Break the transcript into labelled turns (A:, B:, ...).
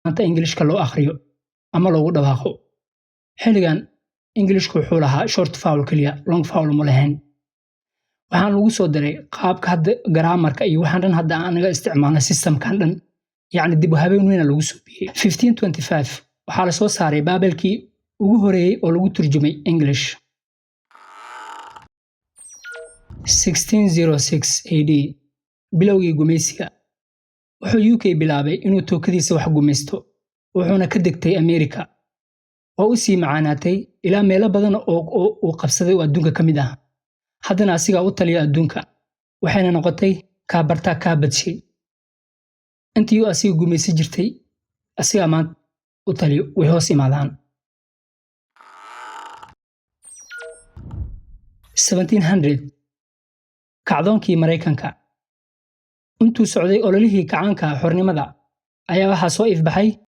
A: maanta Englishka loo akhriyo ama loogu dhawaaqo. Xilligan Englishku wuxuu lahaa short vowel kaliya, long vowel ma lahayn. Waxaan lagu soo diray qaabka hadda grammarka iyo waxaan dhan hadda anaga isticmaalna systemkan dhan, yacni dib u habeyn weyn lagu soo bixiyay. 1525 waxaa la soo saaray Baabalkii ugu horeeyay oo lagu turjumay English. 1606 AD bilowgii gumaysiga wuxuu UK bilaabay inuu tookadiisa wax gumaysto, wuxuuna ka degtay America oo u sii macaanaatay ilaa meelo badan oo uu qabsaday oo adduunka ka mid ah. haddana asigaa u taliya adduunka, waxayna noqotay kaabartaa kaa badshay. intii uu asiga gumaysi jirtay, asigaa maanta u taliyo way hoos imaadaan. 1700 kacdoonkii Maraykanka intuu socday ololihii kacaanka xornimada ayaa waxaa soo ifbaxay